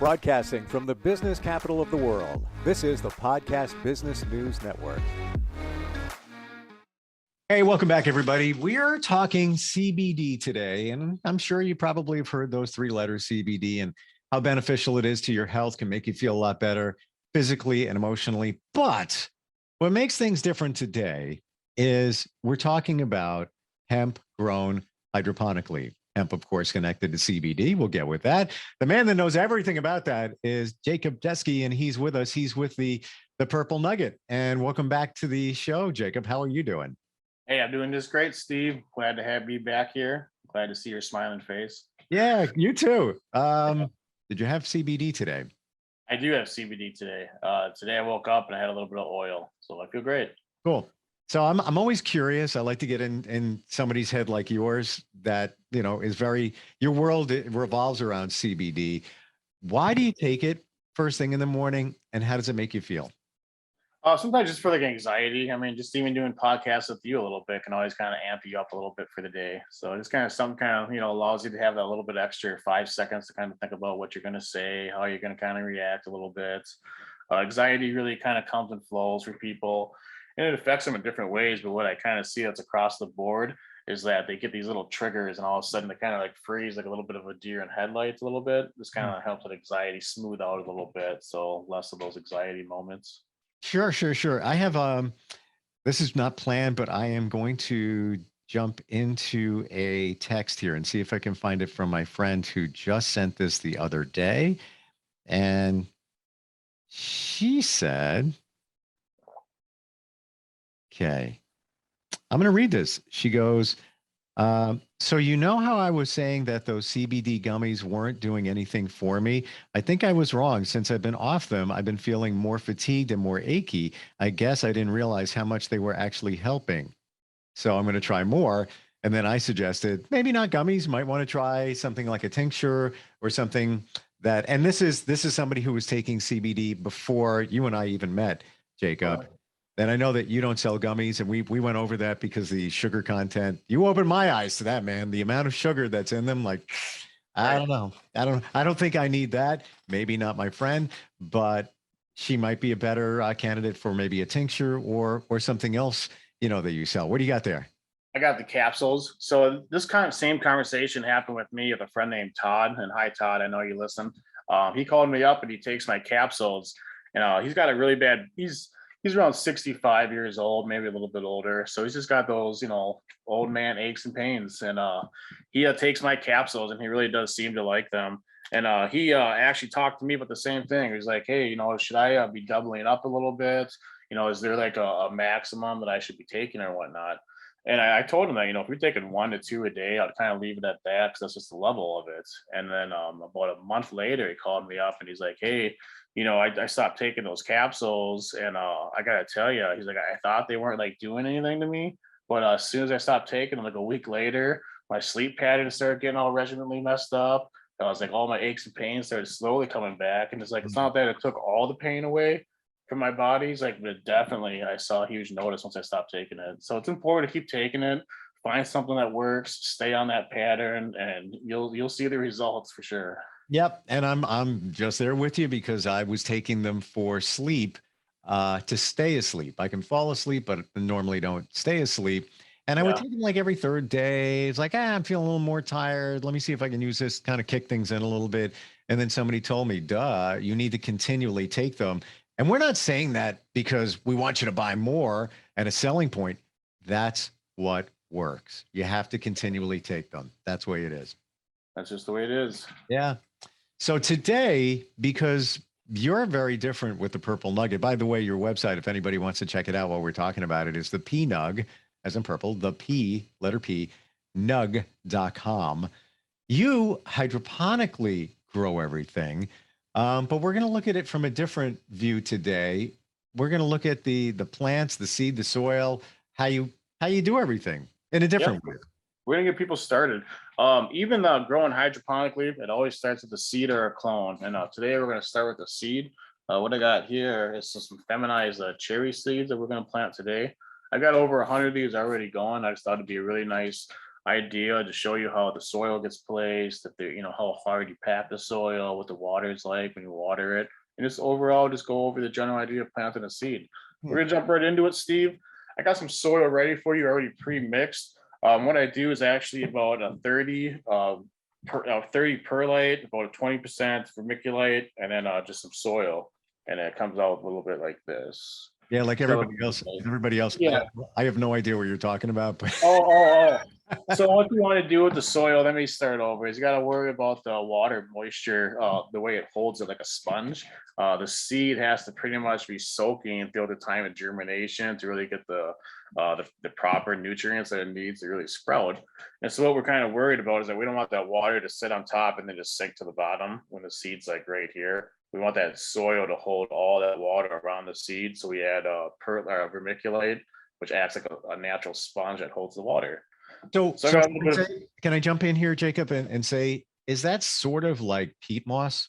Broadcasting from the business capital of the world, this is the Podcast Business News Network. Hey, welcome back, everybody. We are talking CBD today, and I'm sure you probably have heard those three letters, CBD, and how beneficial it is to your health, can make you feel a lot better physically and emotionally. But what makes things different today is we're talking about hemp grown hydroponically. Hemp, of course, connected to CBD. We'll get with that. The man that knows everything about that is Jeske, and he's with us. He's with the Purple Nugget. And welcome back to the show, Jacob. How are you doing? Hey, I'm doing just great, Steve. Glad to have you back here. Glad to see your smiling face. Yeah, you too. Did you have CBD today? I do have CBD today. Today I woke up and I had a little bit of oil, so I feel great. Cool. So I'm always curious. I like to get in somebody's head like yours that, you know, is very, your world revolves around CBD. Why do you take it first thing in the morning, and how does it make you feel? Sometimes just for like anxiety. I mean, just even doing podcasts with you a little bit can always kind of amp you up a little bit for the day. So it's kind of some kind of, allows you to have that little bit extra 5 seconds to kind of think about what you're going to say, how you're going to kind of react a little bit. Anxiety really kind of comes and flows for people, and it affects them in different ways. But what I kind of see that's across the board is that they get these little triggers, and all of a sudden they kind of like freeze, like a little bit of a deer in headlights a little bit. This kind of helps with anxiety smooth out a little bit, so less of those anxiety moments. Sure. I have this is not planned, but I am going to jump into a text here and see if I can find it from my friend who just sent this the other day. And she said, okay, I'm going to read this. She goes, so you know how I was saying that those CBD gummies weren't doing anything for me? I think I was wrong. Since I've been off them, I've been feeling more fatigued and more achy. I guess I didn't realize how much they were actually helping. So I'm going to try more. And then I suggested maybe not gummies, might want to try something like a tincture or something that, and this is somebody who was taking CBD before you and I even met, Jacob. And I know that you don't sell gummies, and we went over that because the sugar content, you opened my eyes to that, man. The amount of sugar that's in them, like, I don't know. I don't think I need that. Maybe not my friend, but she might be a better candidate for maybe a tincture or something else, that you sell. What do you got there? I got the capsules. So this kind of same conversation happened with me with a friend named Todd. And hi, Todd. I know you listen. He called me up and he takes my capsules. And he's got a really bad. He's around 65 years old, maybe a little bit older. So he's just got those, old man aches and pains. And he takes my capsules, and he really does seem to like them. And he actually talked to me about the same thing. He's like, hey, should I be doubling up a little bit? Is there like a maximum that I should be taking or whatnot? And I told him that, if you're taking 1 to 2 a day, I'd kind of leave it at that, because that's just the level of it. And then about a month later, he called me up and he's like, hey, I stopped taking those capsules, and I gotta tell you, he's like, I thought they weren't like doing anything to me, but as soon as I stopped taking them, like a week later, my sleep pattern started getting all regimentally messed up. I was like, all my aches and pains started slowly coming back, and it's like, it's not that it took all the pain away from my body. He's like, but definitely I saw a huge notice once I stopped taking it. So it's important to keep taking it, find something that works, stay on that pattern, and you'll see the results for sure. Yep. And I'm just there with you, because I was taking them for sleep, to stay asleep. I can fall asleep, but normally don't stay asleep. And I would take them like every third day. It's like, I'm feeling a little more tired. Let me see if I can use this, kind of kick things in a little bit. And then somebody told me, duh, you need to continually take them. And we're not saying that because we want you to buy more at a selling point. That's what works. You have to continually take them. That's the way it is. That's just the way it is. Yeah. So today, because you're very different with the Purple Nugget, by the way, your website, if anybody wants to check it out while we're talking about it, is the PNUG, as in purple, the P, letter P, nug.com. You hydroponically grow everything, but we're going to look at it from a different view today. We're going to look at the plants, the seed, the soil, how you do everything in a different way. We're gonna get people started. Even growing hydroponically, it always starts with a seed or a clone. And today we're gonna start with the seed. What I got here is some feminized cherry seeds that we're gonna plant today. I got over 100 of these already going. I just thought it'd be a really nice idea to show you how the soil gets placed, that you know, how hard you pack the soil, what the water is like when you water it, and just overall just go over the general idea of planting a seed. We're Hmm. gonna jump right into it, Steve. I got some soil ready for you already pre-mixed. What I do is actually about a 30 perlite, about a 20% vermiculite, and then just some soil, and it comes out a little bit like this. Yeah, like So everybody else. Everybody else. yeah. I have no idea what you're talking about, but Oh. So what you want to do with the soil, let me start over, is you got to worry about the water moisture, the way it holds it like a sponge. The seed has to pretty much be soaking throughout the time of germination to really get the proper nutrients that it needs to really sprout. And so what we're kind of worried about is that we don't want that water to sit on top and then just sink to the bottom when the seed's like right here. We want that soil to hold all that water around the seed. So we add vermiculite, which acts like a natural sponge that holds the water. so So I so got a little bit of, can I jump in here, Jacob, and say, is that sort of like peat moss?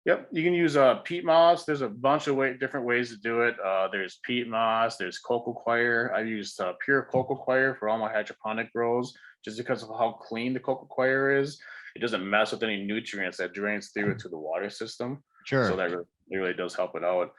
yep, you can use peat moss. There's a bunch of different ways to do it. There's peat moss, there's cocoa coir. I used pure cocoa coir for all my hydroponic grows just because of how clean the cocoa coir is. It doesn't mess with any nutrients that drains through it to the water system. So Sure. that really does help it out.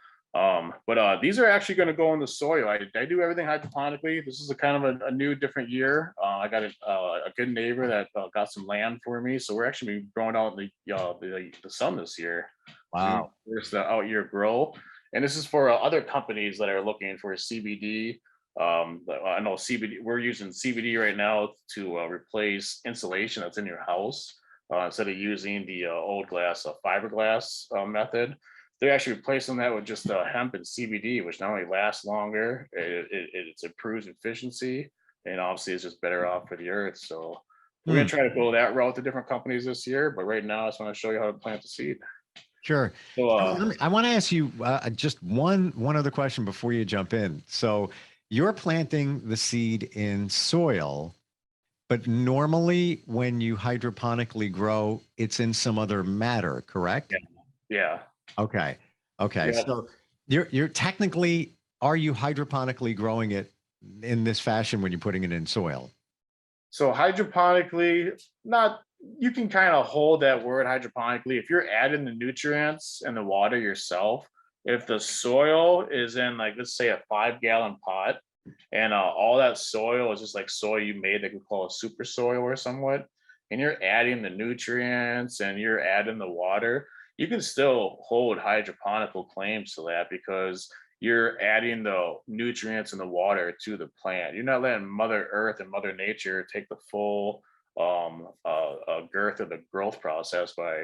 But these are actually going to go in the soil. I do everything hydroponically. This is a kind of a new, different year. I got a good neighbor that got some land for me, so we're actually growing out in the sun this year. Wow. There's the out year grow, and this is for other companies that are looking for CBD. I know CBD. We're using CBD right now to replace insulation that's in your house instead of using the old glass fiberglass method. They're actually replacing that with just hemp and CBD, which not only lasts longer, it improves efficiency, and obviously it's just better off for the earth. So we're Hmm. gonna try to go that route to different companies this year. But right now, I just want to show you how to plant the seed. Sure. So So I want to ask you just one other question before you jump in. So you're planting the seed in soil, but normally when you hydroponically grow, it's in some other matter, correct? yeah, yeah, Okay. Okay. yeah. So you're technically, are you hydroponically growing it in this fashion when you're putting it in soil? So hydroponically, not you can kind of hold that word hydroponically if you're adding the nutrients and the water yourself. If the soil is in like let's say a 5 gallon pot, and all that soil is just like soil you made that we call a super soil or somewhat, and you're adding the nutrients and you're adding the water, you can still hold hydroponical claims to that because you're adding the nutrients and the water to the plant. You're not letting Mother Earth and Mother Nature take the full girth of the growth process by,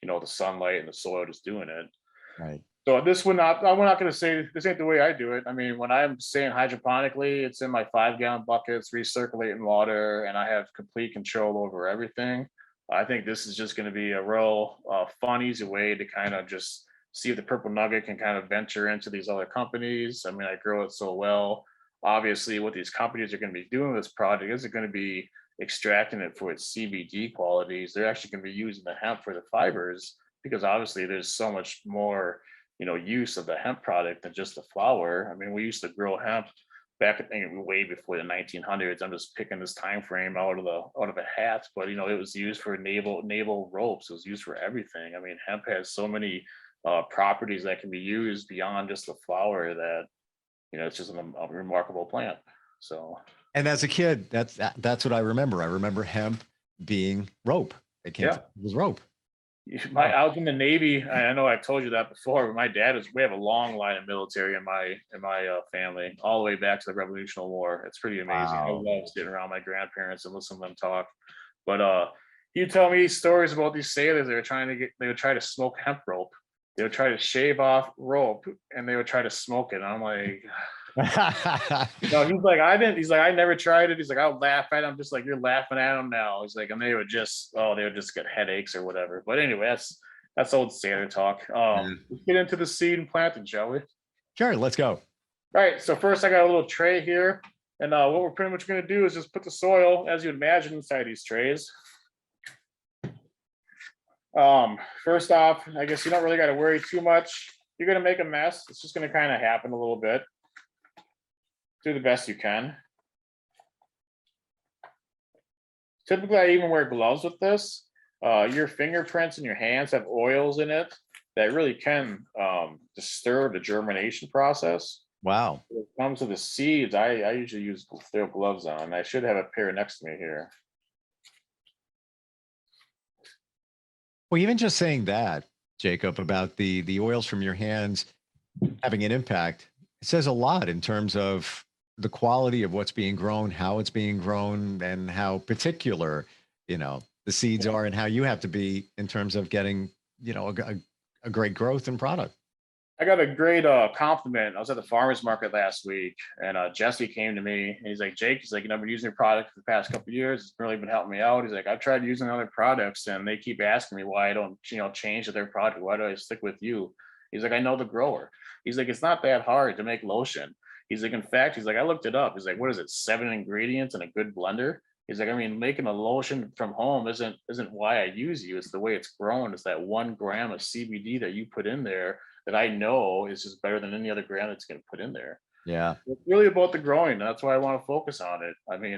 you know, the sunlight and the soil just doing it. Right. So this would not, I'm not going to say this ain't the way I do it. I mean, when I'm saying hydroponically, it's in my 5 gallon buckets, recirculating water, and I have complete control over everything. I think this is just going to be a real fun, easy way to kind of just see if the purple nugget can kind of venture into these other companies. I mean, I grow it so well. Obviously, what these companies are going to be doing with this project isn't going to be extracting it for its CBD qualities. They're actually going to be using the hemp for the fibers because obviously there's so much more, you know, use of the hemp product than just the flower. I mean, we used to grow hemp back, I think, way before the 1900s. I'm just picking this time frame out of a hat, but you know, it was used for naval ropes. It was used for everything. I mean, hemp has so many properties that can be used beyond just the flower that, you know, it's just a remarkable plant. So And as a kid, that's what I remember. I remember hemp being rope. It came yeah. from, it was rope. I was in the Navy. I know I've told you that before, but my dad is. We have a long line of military in my family, all the way back to the Revolutionary War. It's pretty amazing. I Wow. love sitting around my grandparents and listening to them talk. But you tell me stories about these sailors. They would try to smoke hemp rope. They would try to shave off rope, and they would try to smoke it. And I'm like, no, he's like, I didn't. He's like, I never tried it. He's like, I'll laugh at him, just like you're laughing at him now. He's like, and they would just get headaches or whatever. But anyway, that's old sailor talk. Let's get into the seed and planting, shall we? All Sure, let's go. right. So first, I got a little tray here, and what we're pretty much going to do is just put the soil, as you imagine, inside these trays. First off, I guess you don't really got to worry too much. You're going to make a mess. It's just going to kind of happen a little bit. Do the best you can. typically I even wear gloves with this. Your fingerprints and your hands have oils in it that really can disturb the germination process. Wow. When it comes to the seeds, I usually use throw gloves on. I should have a pair next to me here. Well, even just saying that, Jacob, about the oils from your hands having an impact, it says a lot in terms of the quality of what's being grown, how it's being grown, and how particular, the seeds are, and how you have to be in terms of getting, a great growth and product. I got a great compliment. I was at the farmers market last week, and Jeske came to me and he's like, Jake, he's like, I've been using your product for the past couple of years. It's really been helping me out. He's like, I've tried using other products and they keep asking me why I don't, change to their product. Why do I stick with you? He's like, I know the grower. He's like, it's not that hard to make lotion. He's like, in fact, he's like, I looked it up. He's like, what is it? 7 ingredients in a good blender. He's like, I mean, making a lotion from home isn't why I use you. It's the way it's grown. It's that 1 gram of CBD that you put in there that I know is just better than any other gram that's going to put in there. Yeah. It's really about the growing. That's why I want to focus on it. I mean,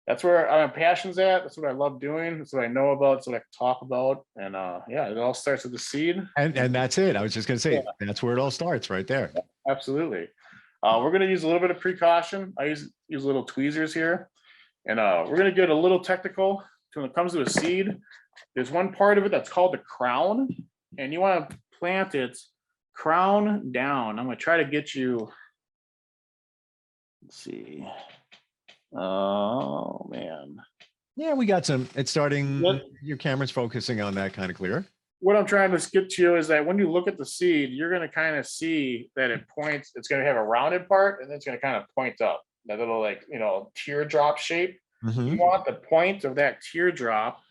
that's where my passion's at. That's what I love doing. That's what I know about. That's what I can talk about. And yeah, it all starts with the seed. And that's it. I was just going to say, that's where it all starts right there. Absolutely. We're going to use a little bit of precaution. I use little tweezers here. And we're going to get a little technical. When it comes to a seed, there's one part of it that's called the crown. And you want to plant it crown down. I'm going to try to get you. Let's see. Oh, man. Yeah, we got some. It's starting. What? Your camera's focusing on that kind of clear. What I'm trying to get to you is that when you look at the seed, you're going to kind of see that it points. It's going to have a rounded part, and then it's going to kind of point up. That little, like, teardrop shape. Mm-hmm. You want the point of that teardrop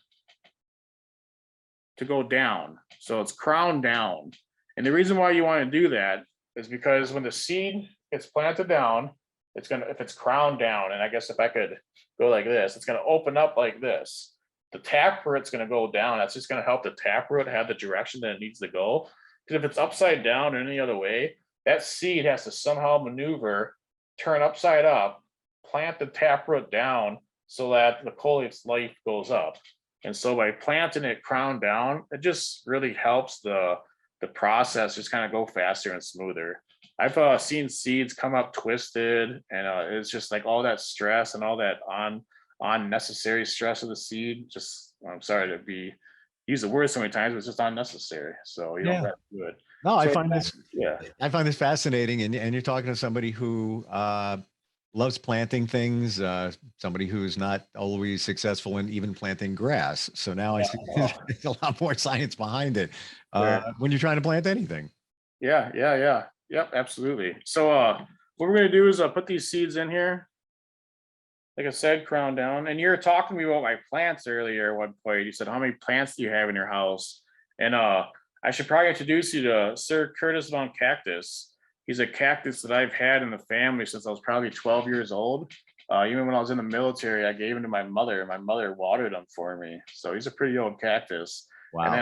to go down. So it's crown down. And the reason why you want to do that is because when the seed gets planted down, if it's crown down, and I guess if I could go like this, it's going to open up like this. The taproot's going to go down. That's just going to help the taproot have the direction that it needs to go. Because if it's upside down or any other way, that seed has to somehow maneuver, turn upside up, plant the taproot down so that the coleop's life goes up. And so by planting it crown down, it just really helps the process just kind of go faster and smoother. I've seen seeds come up twisted, and it's just like all that stress and all that unnecessary stress of the seed. Just, I'm sorry to use the word so many times, but it's just unnecessary. So you don't have to do it. No, So, I find this fascinating, and you're talking to somebody who loves planting things, somebody who's not always successful in even planting grass. So now I see there's a lot more science behind it when you're trying to plant anything. Yeah. Yep, absolutely. So what we're going to do is put these seeds in here. Like I said, crown down. And you're talking to me about my plants earlier at one point. You said, how many plants do you have in your house? And I should probably introduce you to Sir Curtis von Cactus. He's a cactus that I've had in the family since I was probably 12 years old. Even when I was in the military, I gave him to my mother. My mother watered them for me. So he's a pretty old cactus. Wow.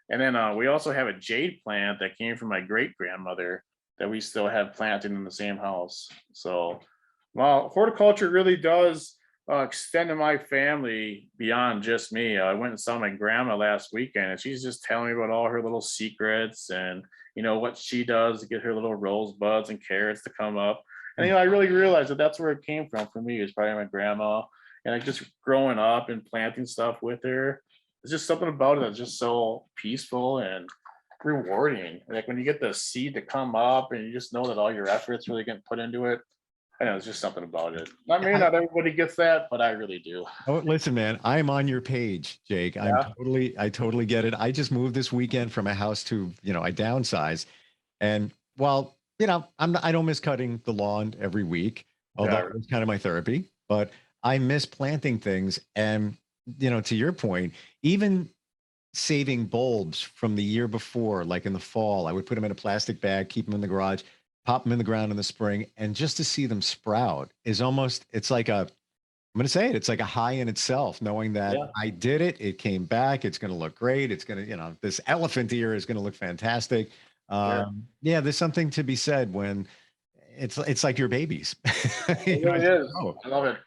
And then, we also have a jade plant that came from my great grandmother that we still have planted in the same house. So, well, horticulture really does extend to my family beyond just me. I went and saw my grandma last weekend, and she's just telling me about all her little secrets and what she does to get her little rosebuds and carrots to come up. And I really realized that that's where it came from for me. Is probably my grandma, and like just growing up and planting stuff with her. It's just something about it that's just so peaceful and rewarding. Like when you get the seed to come up and you just know that all your efforts really getting put into it. I know it's just something about it. I mean, not everybody gets that, but I really do. Oh, listen, man, I'm on your page, Jake. I totally get it. I just moved this weekend from a house to, I downsized. And while, I don't miss cutting the lawn every week, although it's kind of my therapy, but I miss planting things. And, to your point, even saving bulbs from the year before, like in the fall, I would put them in a plastic bag, keep them in the garage, pop them in the ground in the spring, and just to see them sprout is almost, it's like I'm going to say it, it's like a high in itself, knowing that I did it, it came back, it's going to look great. It's going to, this elephant ear is going to look fantastic. There's something to be said when it's like your babies. It really is. I love it.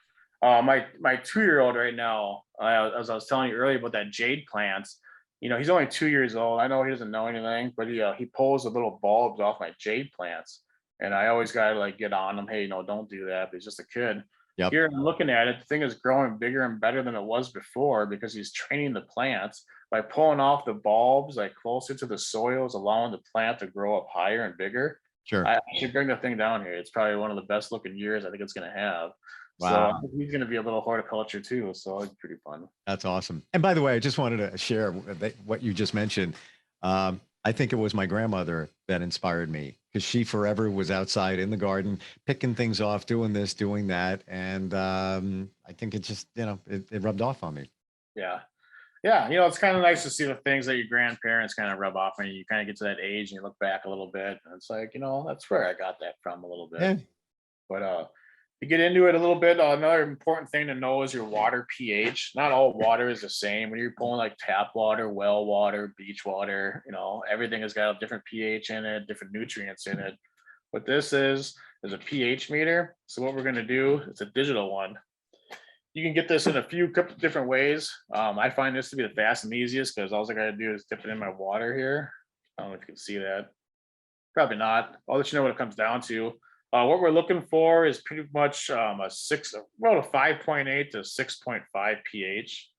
My 2-year-old right now, as I was telling you earlier about that jade plants, he's only 2 years old. I know he doesn't know anything, but he pulls the little bulbs off my jade plants, and I always gotta like get on him. Hey, don't do that. But he's just a kid. Yep. Here I'm looking at it. The thing is growing bigger and better than it was before because he's training the plants by pulling off the bulbs like closer to the soils, allowing the plant to grow up higher and bigger. Sure. I should bring the thing down here. It's probably one of the best looking years I think it's gonna have. So I Wow. think he's gonna be a little horticulture too. So it's pretty fun. That's awesome. And by the way, I just wanted to share what you just mentioned. I think it was my grandmother that inspired me because she forever was outside in the garden, picking things off, doing this, doing that. And I think it just, it rubbed off on me. Yeah. Yeah. It's kind of nice to see the things that your grandparents kind of rub off on you. You kind of get to that age and you look back a little bit and it's like, that's where I got that from a little bit. Yeah. But to get into it a little bit, another important thing to know is your water pH. Not all water is the same. When you're pulling like tap water, well water, beach water, everything has got a different pH in it, different nutrients in it. What this is a pH meter. So what we're going to do, it's a digital one. You can get this in a few different ways. I find this to be the fast and easiest because all I got to do is dip it in my water here. I don't know if you can see that. Probably not. I'll let you know what it comes down to. What we're looking for is pretty much about a 5.8 to 6.5 pH.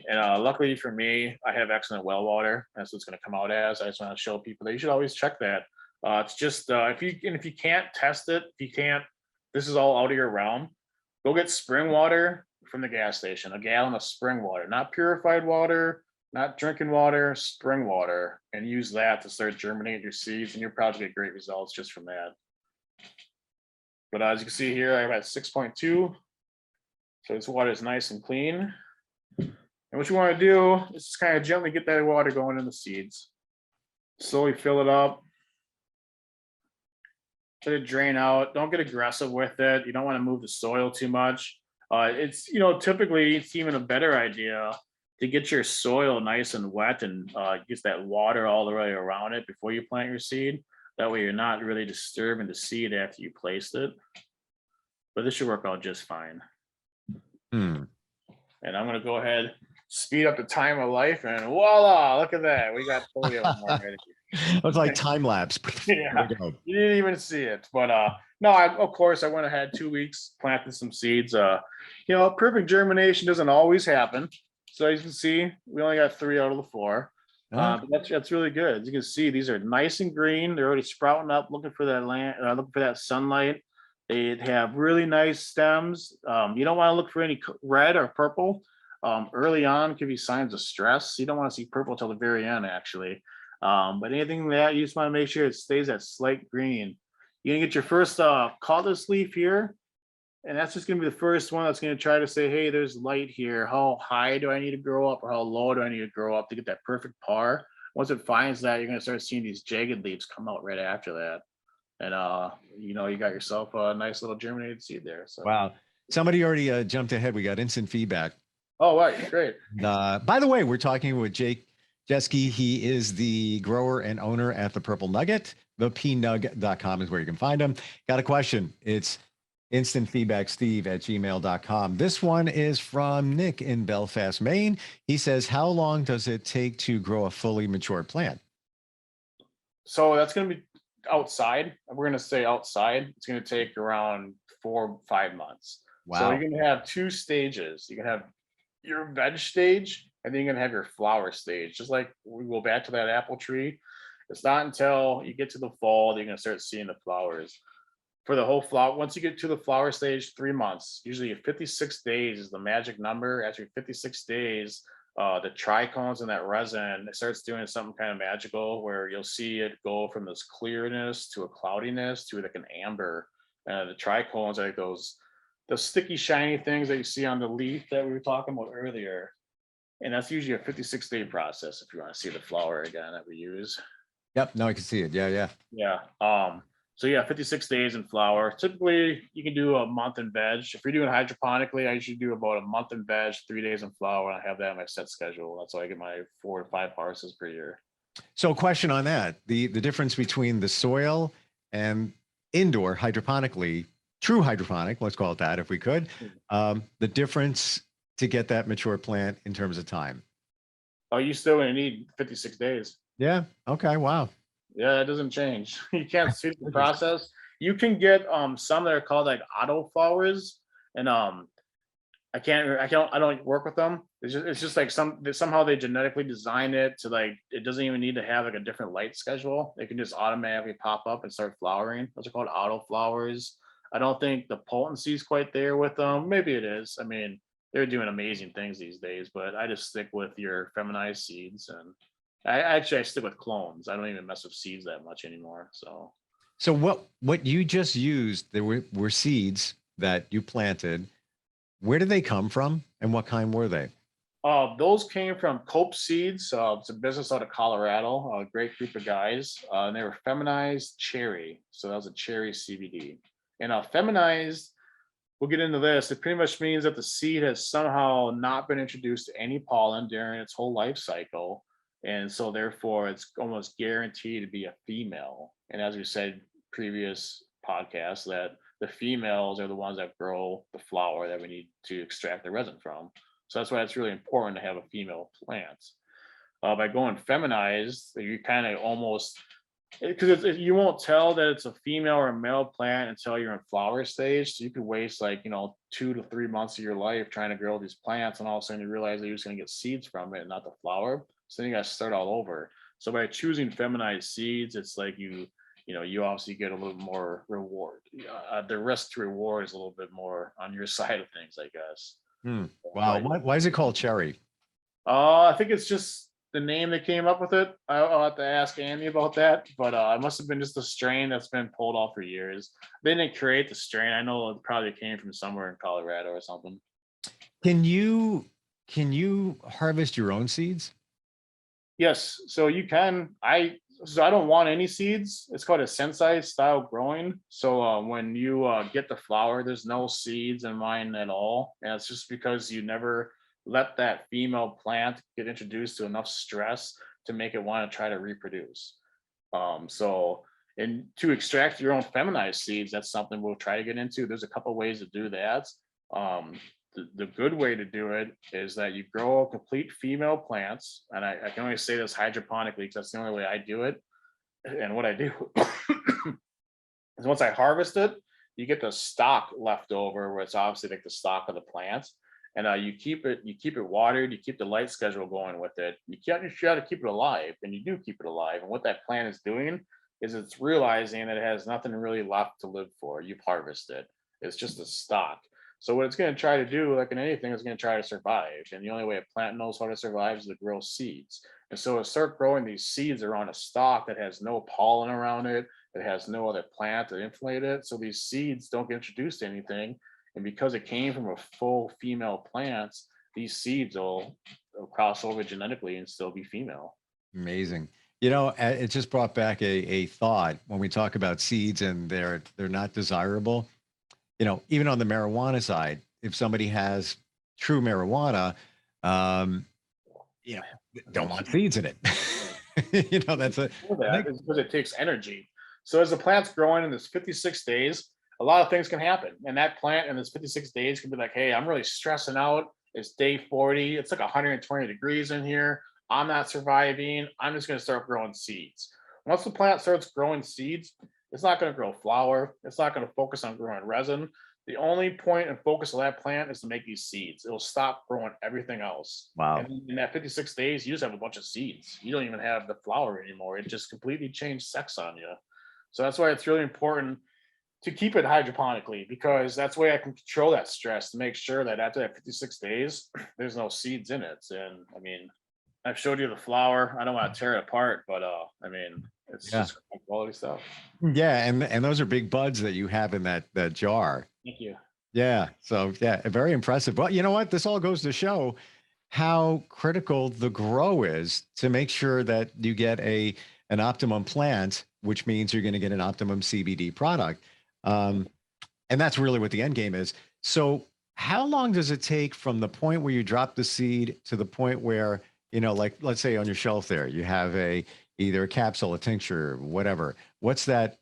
And luckily for me, I have excellent well water. That's what it's going to come out as. I just want to show people that you should always check that. It's just if you can't test it, this is all out of your realm. Go get spring water from the gas station, a gallon of spring water, not purified water, not drinking water, spring water, and use that to start germinating your seeds, and you'll probably get great results just from that. But as you can see here, I'm at 6.2. So this water is nice and clean. And what you want to do is just kind of gently get that water going in the seeds. Slowly fill it up. Let it drain out. Don't get aggressive with it. You don't want to move the soil too much. It's typically it's even a better idea to get your soil nice and wet and get that water all the way around it before you plant your seed. That way you're not really disturbing the seed after you placed it. But this should work out just fine. And I'm going to go ahead, speed up the time of life, and voila, look at that. We got polio already. It was like time lapse. Yeah, you didn't even see it. But no, of course, I went ahead 2 weeks, planted some seeds. Perfect germination doesn't always happen. So as you can see, we only got 3 out of the 4. But that's really good. As you can see, these are nice and green. They're already sprouting up, looking for that looking for that sunlight. They have really nice stems. You don't want to look for any red or purple. Early on, give you signs of stress. You don't want to see purple till the very end, actually. But anything that you just want to make sure it stays at slight green. You're gonna get your first caulis leaf here. And that's just going to be the first one that's going to try to say, hey, there's light here. How high do I need to grow up, or how low do I need to grow up to get that perfect par? Once it finds that, you're going to start seeing these jagged leaves come out right after that. And, you got yourself a nice little germinated seed there. So wow. Somebody already jumped ahead. We got instant feedback. Oh, right. Great. By the way, we're talking with Jeske. He is the grower and owner at the Purple Nugget. thepnug.com is where you can find him. Got a question. It's instantfeedbacksteve@gmail.com. This one is from Nick in Belfast, Maine. He says, how long does it take to grow a fully mature plant? So that's going to be outside. We're going to say outside. It's going to take around 4 or 5 months. Wow. So you're going to have 2 stages. You can have your veg stage, and then you're going to have your flower stage. Just like we go back to that apple tree. It's not until you get to the fall that you're going to start seeing the flowers. For the whole flower, once you get to the flower stage, 3 months, usually 56 days is the magic number. After 56 days, the trichomes in that resin, it starts doing something kind of magical where you'll see it go from this clearness to a cloudiness to like an amber. The trichomes are like the sticky, shiny things that you see on the leaf that we were talking about earlier. And that's usually a 56-day process if you want to see the flower again that we use. Yep. No, I can see it. Yeah. So yeah, 56 days in flower. Typically, you can do a month in veg. If you're doing hydroponically, I usually do about a month in veg, 3 days in flower. And I have that in my set schedule. That's how I get my 4 to 5 parcels per year. So, question on that: the difference between the soil and indoor hydroponically. true hydroponic, let's call it that if we could, the difference to get that mature plant in terms of time? Oh, you still gonna need 56 days. Yeah. Okay. Wow. Yeah, it doesn't change. You can't see the Interesting. process. You can get some that are called like auto flowers, and I don't work with them. It's just like somehow they genetically design it to like it doesn't even need to have like a different light schedule. They can just automatically pop up and start flowering. Those are called auto flowers. I don't think the potency is quite there with them. Maybe it is. I mean, they're doing amazing things these days, but I just stick with your feminized seeds, and I stick with clones. I don't even mess with seeds that much anymore. So So what you just used, there were seeds that you planted. Where did they come from, and what kind were they? those came from Cope Seeds. It's a business out of Colorado. A great group of guys, and they were feminized cherry. So that was a cherry CBD. And feminized, we'll get into this. It pretty much means that the seed has somehow not been introduced to any pollen during its whole life cycle, and so therefore it's almost guaranteed to be a female. And as we said previous podcasts, that the females are the ones that grow the flower that we need to extract the resin from. So that's why it's really important to have a female plant. By going feminized, you kind of almost because you won't tell that it's a female or a male plant until you're in flower stage. So you could waste like 2 to 3 months of your life trying to grow these plants, and all of a sudden you realize that you're just going to get seeds from it and not the flower. So then you got to start all over. So by choosing feminized seeds, it's like you obviously get a little more reward. The risk to reward is a little bit more on your side of things, I guess. Hmm. Wow. But Why is it called cherry? I think it's just the name that came up with it. I'll have to ask Andy about that, but it must have been just a strain that's been pulled off for years. They didn't create the strain. I know it probably came from somewhere in Colorado or something. Can you harvest your own seeds? Yes, so you can. I don't want any seeds. It's called a sensei style growing. So when you get the flower, there's no seeds in mine at all, and it's just because you never let that female plant get introduced to enough stress to make it want to try to reproduce. So and to extract your own feminized seeds, that's something we'll try to get into. There's a couple ways to do that. The good way to do it is that you grow complete female plants, and I can only say this hydroponically because that's the only way I do it. And what I do is once I harvest it, you get the stock left over, where it's obviously like the stock of the plant, and you keep it watered, you keep the light schedule going with it. You got to keep it alive, and you do keep it alive. And what that plant is doing is it's realizing that it has nothing really left to live for. You've harvested. It's just a stock. So what it's going to try to do, like in anything, is going to try to survive. And the only way a plant knows how to survive is to grow seeds. And so to start growing these seeds around a stalk that has no pollen around it, that has no other plant to inflate it. So these seeds don't get introduced to anything. And because it came from a full female plant, these seeds will cross over genetically and still be female. Amazing. It just brought back a thought when we talk about seeds and they're not desirable. Even on the marijuana side, if somebody has true marijuana, um, don't want seeds in it. That's That is because it takes energy. So as the plant's growing in this 56 days, a lot of things can happen. And that plant in this 56 days can be like, hey, I'm really stressing out. It's day 40. It's like 120 degrees in here. I'm not surviving. I'm just going to start growing seeds. Once the plant starts growing seeds, it's not going to grow flower. It's not going to focus on growing resin. The only point and focus of that plant is to make these seeds. It'll stop growing everything else. Wow. And in that 56 days, you just have a bunch of seeds. You don't even have the flower anymore. It just completely changed sex on you. So that's why it's really important to keep it hydroponically, because that's the way I can control that stress to make sure that after that 56 days, there's no seeds in it. And I mean, I've showed you the flower. I don't want to tear it apart, but I mean, it's just quality stuff. Yeah, and those are big buds that you have in that jar. Thank you. Yeah. So yeah, very impressive. Well, you know what? This all goes to show how critical the grow is to make sure that you get an optimum plant, which means you're going to get an optimum CBD product. And that's really what the end game is. So how long does it take from the point where you drop the seed to the point where, like let's say on your shelf there, you have either a capsule, a tincture, whatever. What's that,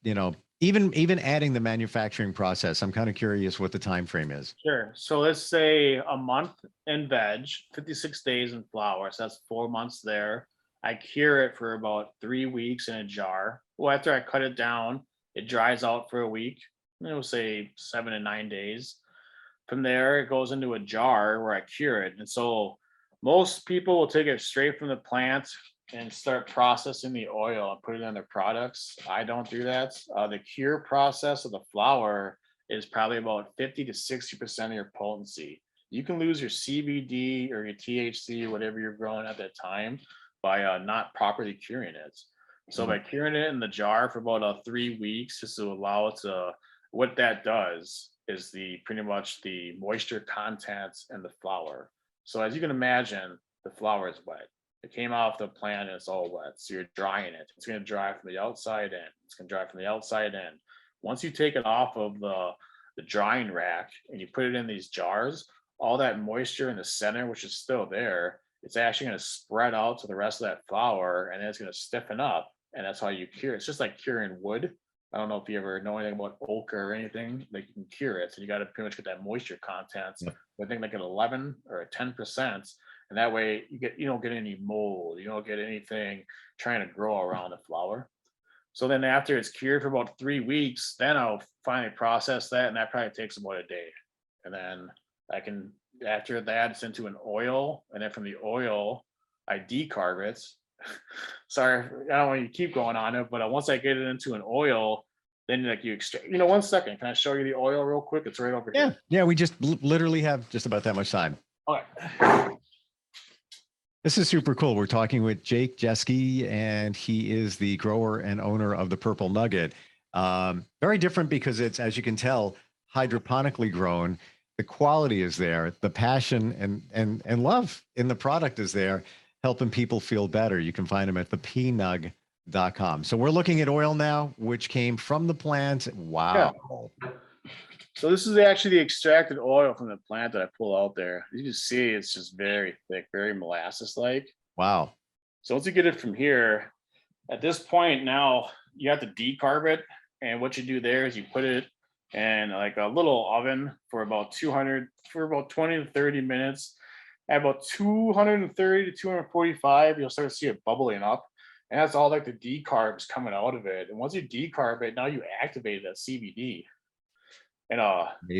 Even adding the manufacturing process, I'm kind of curious what the time frame is. Sure. So let's say a month in veg, 56 days in flour. So that's 4 months there. I cure it for about 3 weeks in a jar. Well, after I cut it down, it dries out for a week. We'll say 7 to 9 days. From there, it goes into a jar where I cure it. And so most people will take it straight from the plant and start processing the oil and put it in their products. I don't do that. The cure process of the flour is probably about 50 to 60% of your potency. You can lose your CBD or your THC or whatever you're growing at that time by not properly curing it. So by curing it in the jar for about 3 weeks, just to allow it to, what that does is the pretty much the moisture content in the flour. So as you can imagine, the flour is wet. It came off the plant and it's all wet. So you're drying it. It's going to dry from the outside in. It's going to dry from the outside in. Once you take it off of the drying rack and you put it in these jars, all that moisture in the center, which is still there, it's actually going to spread out to the rest of that flour and then it's going to stiffen up. And that's how you cure it. It's just like curing wood. I don't know if you ever know anything about oak or anything, like you can cure it. So you got to pretty much get that moisture content. Yep. I think like an 11 or a 10%. And that way you don't get any mold, you don't get anything trying to grow around the flour. So then after it's cured for about 3 weeks, then I'll finally process that. And that probably takes about a day. And then I can, after that, it's into an oil. And then from the oil, I decarb it. Sorry, I don't want you to keep going on it, but once I get it into an oil, then like you extract. 1 second, can I show you the oil real quick? It's right over here. Yeah, we just literally have just about that much time. Okay. This is super cool. We're talking with Jeske, and he is the grower and owner of the Purple Nugget. Very different because it's, as you can tell, hydroponically grown. The quality is there. The passion and love in the product is there, helping people feel better. You can find them at thepnug.com. So we're looking at oil now, which came from the plant. Wow. Yeah. So this is actually the extracted oil from the plant that I pull out there. You can see it's just very thick, very molasses-like. Wow. So once you get it from here, at this point now you have to decarb it. And what you do there is you put it in like a little oven for about 20 to 30 minutes. At about 230 to 245, you'll start to see it bubbling up. And that's all like the decarbs coming out of it. And once you decarb it, now you activate that CBD. And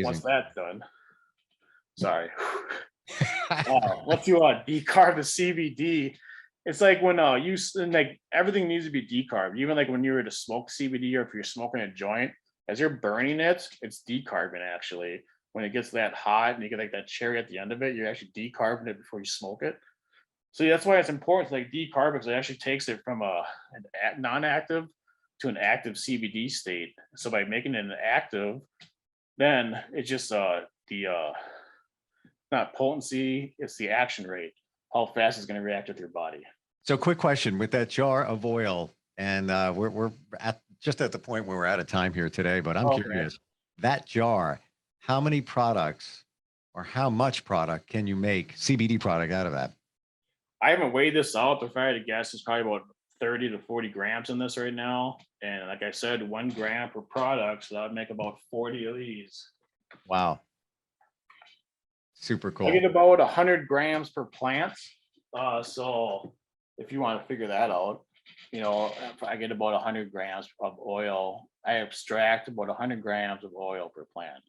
once that's done, sorry. Once you decarb the CBD, it's like when like everything needs to be decarbed. Even like when you were to smoke CBD or if you're smoking a joint, as you're burning it, it's decarbing actually. When it gets that hot and you get like that cherry at the end of it, you're actually decarbing it before you smoke it. So that's why it's important to like decarb it, because it actually takes it from a non-active to an active CBD state. So by making it an active, then it's just not potency, it's the action rate, how fast it's going to react with your body. So quick question with that jar of oil, and we're just at the point where we're out of time here today, but I'm curious, that jar, how many products or how much product can you make CBD product out of that? I haven't weighed this out, but if I had to guess, it's probably about 30 to 40 grams in this right now. And like I said, 1 gram per product. So that would make about 40 of these. Wow. Super cool. I get about 100 grams per plant. So if you want to figure that out, I get about 100 grams of oil. I extract about 100 grams of oil per plant,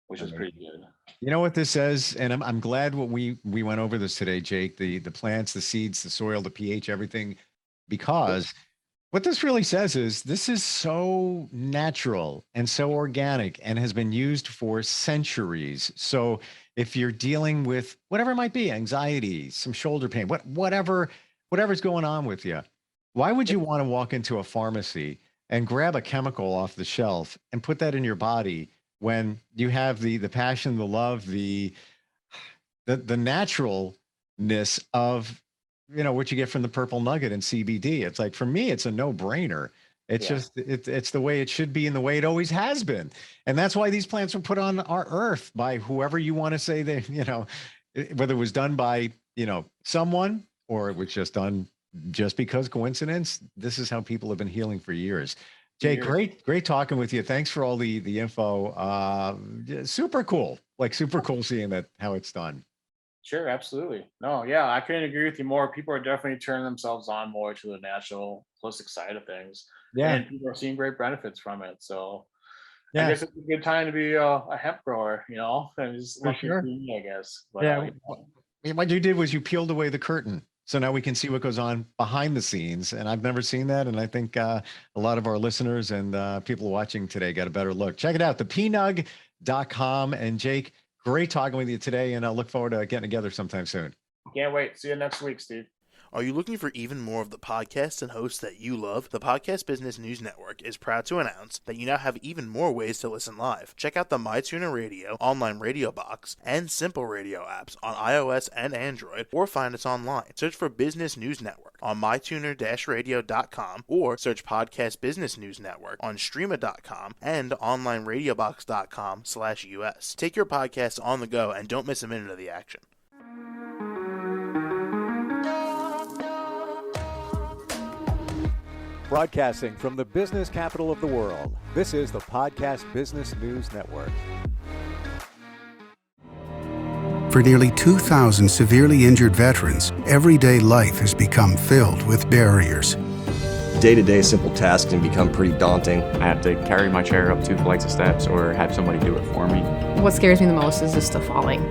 which is pretty good. You know what this says, and I'm glad we went over this today, Jake. The plants, the seeds, the soil, the pH, everything, because what this really says is this is so natural and so organic and has been used for centuries. So if you're dealing with whatever it might be, anxiety, some shoulder pain, whatever's going on with you, why would you want to walk into a pharmacy and grab a chemical off the shelf and put that in your body when you have the passion, the love, the naturalness of what you get from the Purple Nugget and CBD? It's like, for me, it's a no-brainer. It's just it's the way it should be and the way it always has been. And that's why these plants were put on our earth by whoever you want to say they, whether it was done by, someone or it was just done just because coincidence. This is how people have been healing for years. Jay, great talking with you. Thanks for all the info. Super cool. Super cool seeing that, how it's done. Sure, absolutely. No, yeah, I couldn't agree with you more. People are definitely turning themselves on more to the natural holistic side of things. Yeah. And people are seeing great benefits from it. So I Yeah, guess it's a good time to be a hemp grower, And it's for lucky sure. for me, I guess. But, Yeah. What you did was you peeled away the curtain. So now we can see what goes on behind the scenes. And I've never seen that. And I think a lot of our listeners and people watching today got a better look. Check it out, thepnug.com. And Jake, great talking with you today. And I'll look forward to getting together sometime soon. Can't wait. See you next week, Steve. Are you looking for even more of the podcasts and hosts that you love? The Podcast Business News Network is proud to announce that you now have even more ways to listen live. Check out the MyTuner Radio, online radio box, and Simple Radio apps on iOS and Android, or find us online. Search for Business News Network on mytuner-radio.com, or search Podcast Business News Network on streama.com and onlineradiobox.com/US. Take your podcast on the go and don't miss a minute of the action. Broadcasting from the business capital of the world, this is the Podcast Business News Network. For nearly 2,000 severely injured veterans, everyday life has become filled with barriers. Day-to-day simple tasks can become pretty daunting. I have to carry my chair up 2 flights of steps or have somebody do it for me. What scares me the most is just the falling.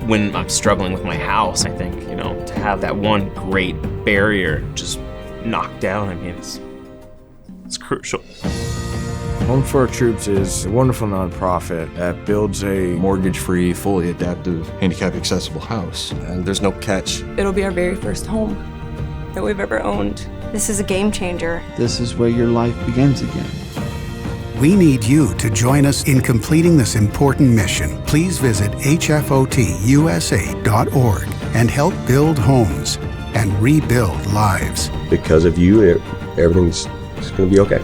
When I'm struggling with my house, I think, to have that one great barrier just knocked down, it's crucial. Home for Our Troops is a wonderful nonprofit that builds a Mortgage-free, fully adaptive, handicap-accessible house. And there's no catch. It'll be our very first home that we've ever owned. This is a game changer. This is where your life begins again. We need you to join us in completing this important mission. Please visit hfotusa.org and help build homes and rebuild lives. Because of you, everything's going to be okay.